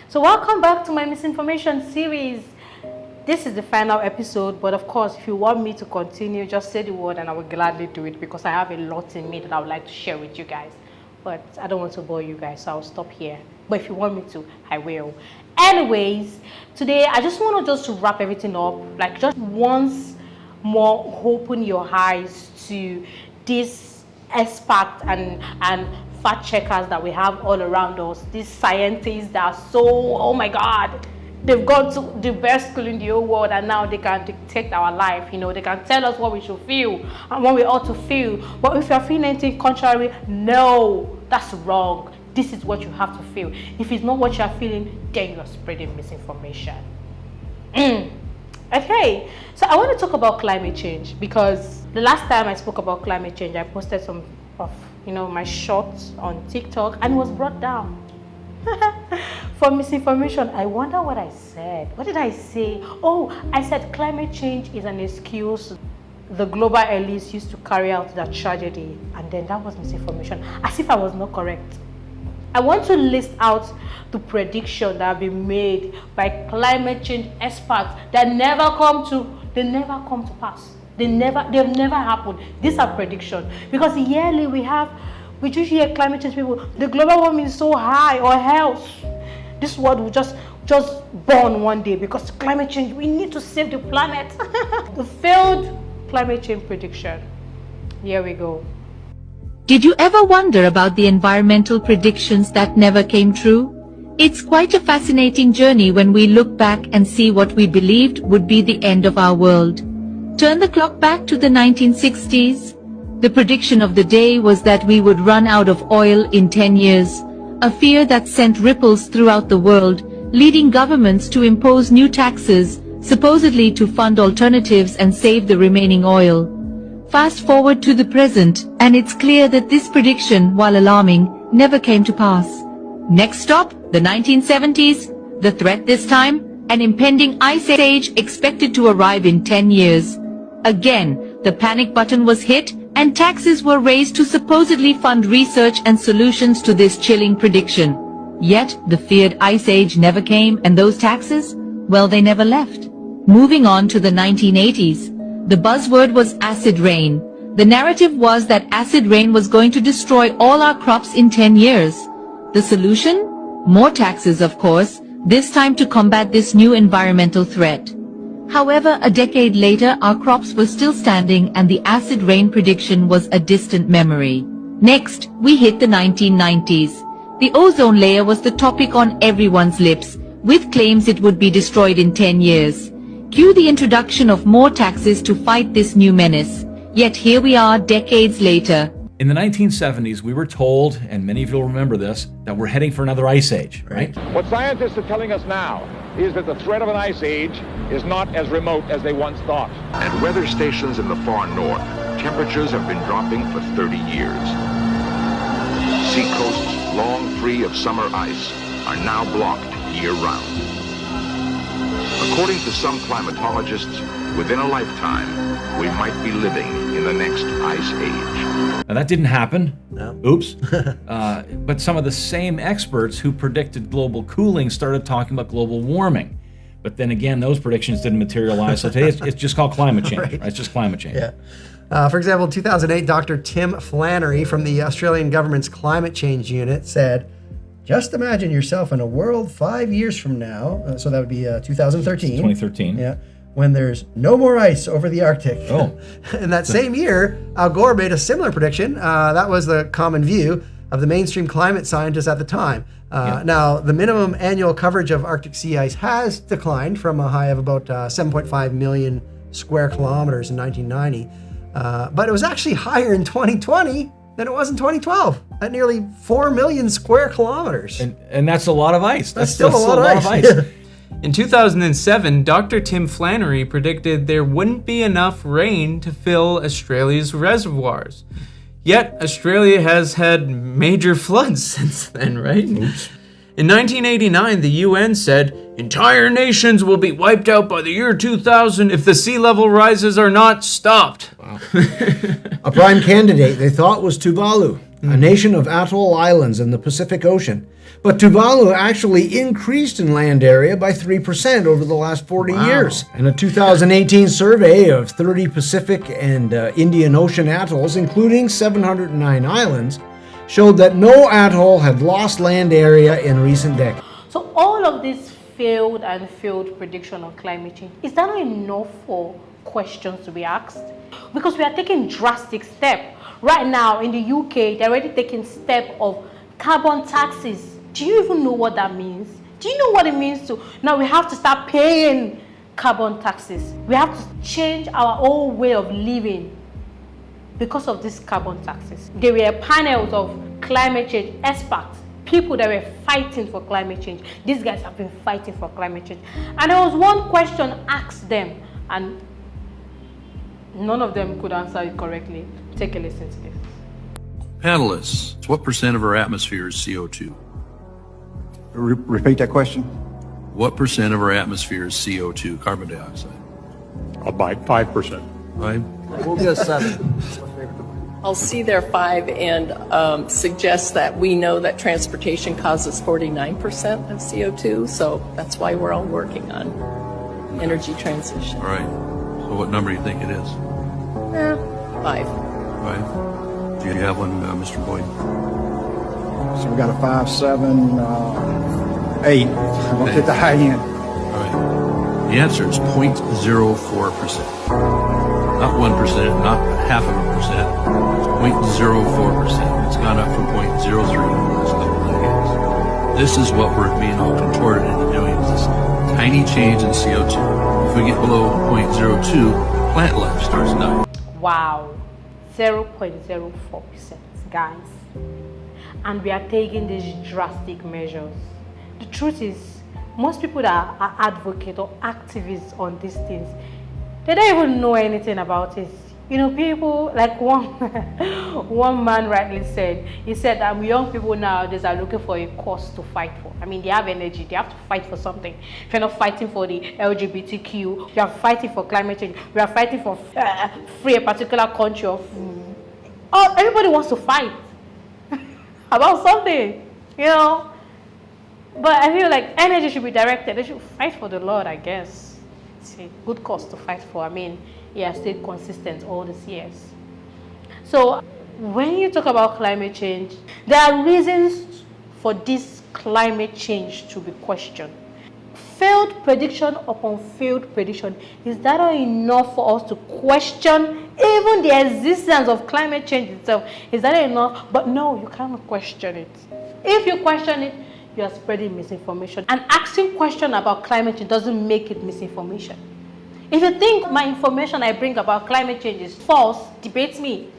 So welcome back to my misinformation series. This is the final episode, but of course, if you want me to continue, just say the word and I will gladly do it because I have a lot in me that I would like to share with you guys. But I don't want to bore you guys, so I'll stop here. But if you want me to, I will. Anyways, today I just want to just wrap everything up, like just once more open your eyes to this expert and fact checkers that we have all around us, these scientists that are so, oh my God, they've gone to the best school in the whole world and now they can dictate our life. You know, they can tell us what we should feel and what we ought to feel. But if you're feeling anything contrary, no, that's wrong. This is what you have to feel. If it's not what you're feeling, then you're spreading misinformation. Okay, so I want to talk about climate change because the last time I spoke about climate change, I posted some of my shorts on TikTok and it was brought down for misinformation. I wonder what I said. What did I say? Oh, I said climate change is an excuse the global elites used to carry out that tragedy, and then that was misinformation, as if I was not correct. I want to list out the predictions that have been made by climate change experts that never come to pass. They've never happened. These are predictions because yearly we just hear climate change people. The global warming is so high, or else this world will just burn one day because climate change. We need to save the planet. The failed climate change prediction. Here we go. Did you ever wonder about the environmental predictions that never came true? It's quite a fascinating journey when we look back and see what we believed would be the end of our world. Turn the clock back to the 1960s. The prediction of the day was that we would run out of oil in 10 years, a fear that sent ripples throughout the world, leading governments to impose new taxes, supposedly to fund alternatives and save the remaining oil. Fast forward to the present, and it's clear that this prediction, while alarming, never came to pass. Next stop, the 1970s. The threat this time, an impending ice age expected to arrive in 10 years. Again, the panic button was hit, and taxes were raised to supposedly fund research and solutions to this chilling prediction. Yet, the feared ice age never came, and those taxes? Well, they never left. Moving on to the 1980s. The buzzword was acid rain. The narrative was that acid rain was going to destroy all our crops in 10 years. The solution? More taxes, of course, this time to combat this new environmental threat. However, a decade later, our crops were still standing and the acid rain prediction was a distant memory. Next, we hit the 1990s. The ozone layer was the topic on everyone's lips, with claims it would be destroyed in 10 years. Cue the introduction of more taxes to fight this new menace. Yet here we are decades later. In the 1970s, we were told, and many of you will remember this, that we're heading for another ice age, right? What scientists are telling us now is that the threat of an ice age is not as remote as they once thought. At weather stations in the far north, temperatures have been dropping for 30 years. Seacoasts, long free of summer ice, are now blocked year-round. According to some climatologists, within a lifetime, we might be living in the next ice age. Now that didn't happen. No. Oops. But some of the same experts who predicted global cooling started talking about global warming. But then again, those predictions didn't materialize. So today it's just called climate change. Right. It's just climate change. Yeah. For example, in 2008, Dr. Tim Flannery from the Australian government's climate change unit said, just imagine yourself in a world 5 years from now, so that would be 2013. 2013. Yeah, when there's no more ice over the Arctic. Oh. In that same year, Al Gore made a similar prediction. That was the common view of the mainstream climate scientists at the time. Now, the minimum annual coverage of Arctic sea ice has declined from a high of about 7.5 million square kilometers in 1990. But it was actually higher in 2020 than it was in 2012 at nearly 4 million square kilometers. And that's a lot of ice. That's still a lot of ice. In 2007, Dr. Tim Flannery predicted there wouldn't be enough rain to fill Australia's reservoirs. Yet, Australia has had major floods since then, right? Oops. In 1989, the UN said, entire nations will be wiped out by the year 2000 if the sea level rises are not stopped. Wow. A prime candidate they thought was Tuvalu. a nation of atoll islands in the Pacific Ocean. But Tuvalu actually increased in land area by 3% over the last 40 years. And a 2018 survey of 30 Pacific and Indian Ocean atolls, including 709 islands, showed that no atoll had lost land area in recent decades. So all of this failed prediction on climate change, is that not enough for questions to be asked? Because we are taking drastic steps. Right now in the UK, they're already taking step of carbon taxes. Do you even know what that means? Do you know what it means to, now we have to start paying carbon taxes. We have to change our whole way of living because of these carbon taxes. There were panels of climate change experts, people that were fighting for climate change. These guys have been fighting for climate change. And there was one question asked them, and none of them could answer it correctly. Take a listen to this. Panelists, what percent of our atmosphere is CO2? Repeat that question. What percent of our atmosphere is CO2, carbon dioxide? About 5%. 5? We'll go 7. I'll see their 5 and suggest that we know that transportation causes 49% of CO2, so that's why we're all working on energy transition. All right. So what number do you think it is? 5. 5? Do you have one, Mr. Boyd? So we got a 5, 7, 8. I'm going to hit the high end. All right. The answer is 0.04%. Not 1%, not half of a percent. It's 0.04%. It's gone up from 0.03 in the last couple of decades. This is what we're being all contorted into doing, is this tiny change in CO2. If we get below 0.02, plant life starts dying. Wow, 0.04%, guys. And we are taking these drastic measures. The truth is, most people that are advocates or activists on these things, they don't even know anything about it. You know, people, like one man rightly said, he said that young people nowadays are looking for a cause to fight for. I mean, they have energy, they have to fight for something. If you're not fighting for the LGBTQ, you are fighting for climate change, we are fighting for free a particular country of... Oh, everybody wants to fight about something, you know. But I feel like energy should be directed. They should fight for the Lord, I guess. It's a good cause to fight for. I mean, he has stayed consistent all these years. So when you talk about climate change, there are reasons for this climate change to be questioned. Failed prediction upon failed prediction. Is that not enough for us to question even the existence of climate change itself? Is that enough? But no, you cannot question it. If you question it, you are spreading misinformation. And asking questions about climate change doesn't make it misinformation. If you think my information I bring about climate change is false, debate me.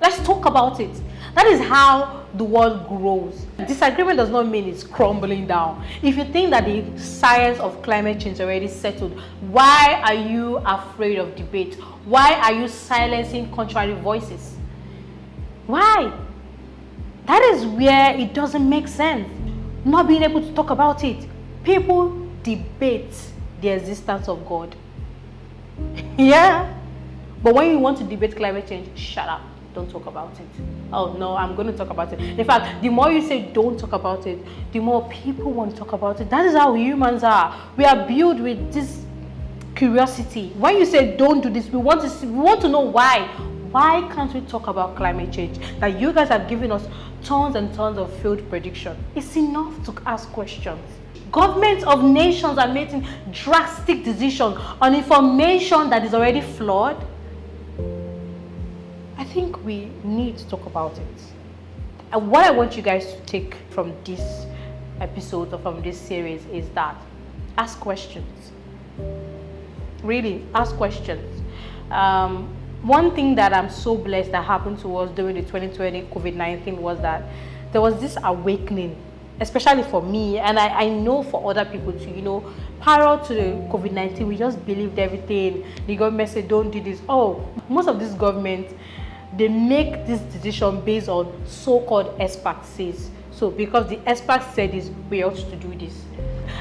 Let's talk about it. That is how the world grows. Disagreement does not mean it's crumbling down. If you think that the science of climate change is already settled, why are you afraid of debate? Why are you silencing contrary voices? Why? That is where it doesn't make sense. Not being able to talk about it. People debate the existence of God. Yeah. But when you want to debate climate change, shut up. Don't talk about it. Oh no, I'm going to talk about it. In fact, the more you say don't talk about it, the more people want to talk about it. That is how humans are. We are built with this curiosity. When you say don't do this, we want to know why. Why can't we talk about climate change? That you guys have given us tons and tons of failed prediction. It's enough to ask questions. Governments of nations are making drastic decisions on information that is already flawed. I think we need to talk about it. And what I want you guys to take from this episode or from this series is that ask questions. Really, ask questions. One thing that I'm so blessed that happened to us during the 2020 COVID-19 was that there was this awakening, especially for me, and I know for other people too. You know, prior to the COVID-19, we just believed everything. The government said, don't do this. Oh, most of these governments, they make this decision based on so-called experts says. So because the experts said this, we ought to do this.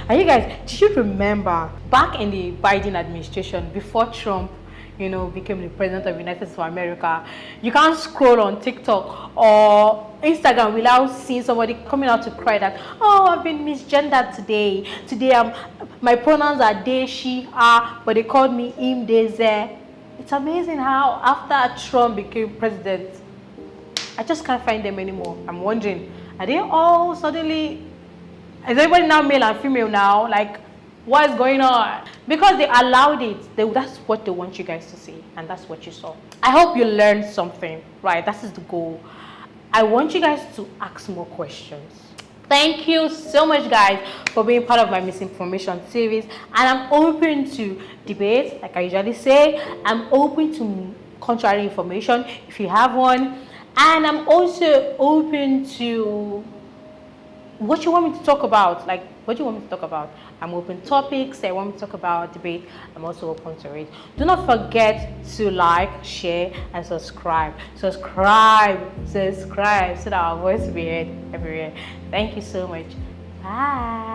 And you guys, did you remember back in the Biden administration, before Trump, became the president of the United States of America. You can't scroll on TikTok or Instagram without seeing somebody coming out to cry that, oh, I've been misgendered today. Today, my pronouns are they, she, her, but they called me him, they, they. It's amazing how after Trump became president, I just can't find them anymore. I'm wondering, are they all suddenly, is everybody now male and female now? Like, what is going on? Because they allowed it. That's what they want you guys to see, and that's what you saw. I hope you learned something, right? That is the goal. I want you guys to ask more questions. Thank you so much, guys, for being part of my misinformation series. And I'm open to debate, like I usually say. I'm open to contrary information if you have one. And I'm also open to what you want me to talk about. Like, what do you want me to talk about? I'm open topics. I want me to talk about debate. I'm also open to it. Do not forget to like, share, and subscribe. Subscribe so that our voice will be heard everywhere. Thank you so much. Bye.